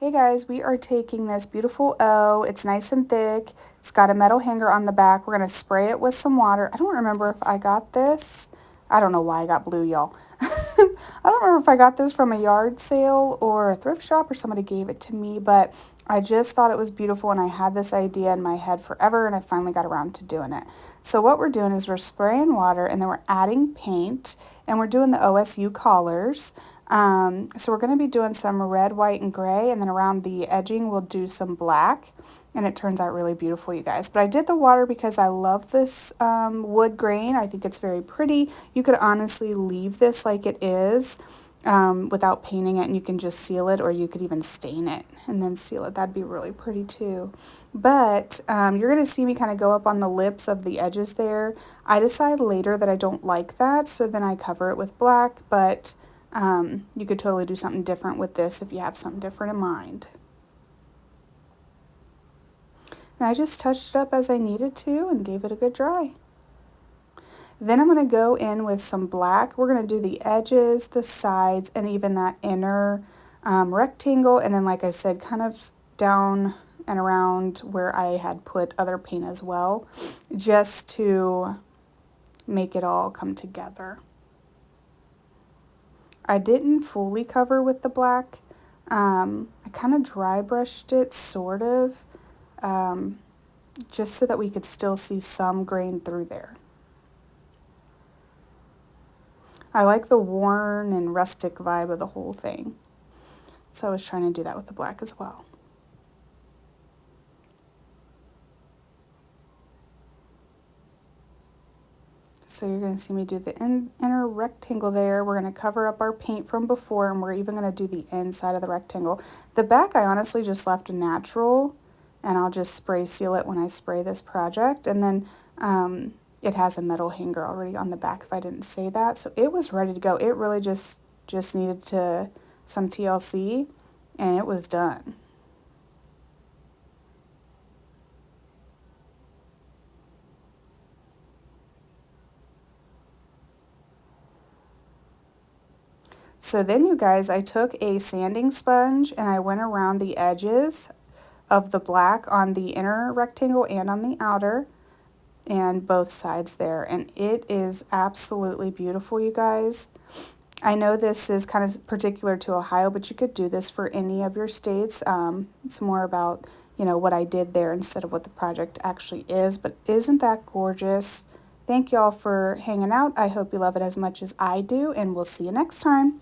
Hey guys, we are taking this beautiful O. It's nice and thick. It's got a metal hanger on the back. We're going to spray it with some water. I don't remember if I got this. I don't know why I got blue, y'all. I don't remember if I got this from a yard sale or a thrift shop or somebody gave it to me, but I just thought it was beautiful and I had this idea in my head forever and I finally got around to doing it. So what we're doing is we're spraying water and then we're adding paint and we're doing the OSU collars. So we're going to be doing some red, white, and gray, and then around the edging we'll do some black, and it turns out really beautiful, you guys. But I did the water because I love this wood grain. I think it's very pretty. You could honestly leave this like it is without painting it, and you can just seal it, or you could even stain it and then seal it. That'd be really pretty too. But you're going to see me kind of go up on the lips of the edges there. I decide later that I don't like that, so then I cover it with black, but you could totally do something different with this if you have something different in mind. And I just touched it up as I needed to and gave it a good dry. Then I'm going to go in with some black. We're going to do the edges, the sides, and even that inner rectangle. And then, like I said, kind of down and around where I had put other paint as well, just to make it all come together. I didn't fully cover with the black. I kind of dry brushed it, sort of, just so that we could still see some grain through there. I like the worn and rustic vibe of the whole thing, so I was trying to do that with the black as well. So you're going to see me do the inner rectangle there. We're going to cover up our paint from before, and we're even going to do the inside of the rectangle. The back I honestly just left natural, and I'll just spray seal it when I spray this project. And then it has a metal hanger already on the back if I didn't say that. So it was ready to go. It really just needed some TLC, and it was done. So then, you guys, I took a sanding sponge and I went around the edges of the black on the inner rectangle and on the outer, and both sides there. And it is absolutely beautiful, you guys. I know this is kind of particular to Ohio, but you could do this for any of your states. It's more about, you know, what I did there instead of what the project actually is. But isn't that gorgeous? Thank y'all for hanging out. I hope you love it as much as I do, and we'll see you next time.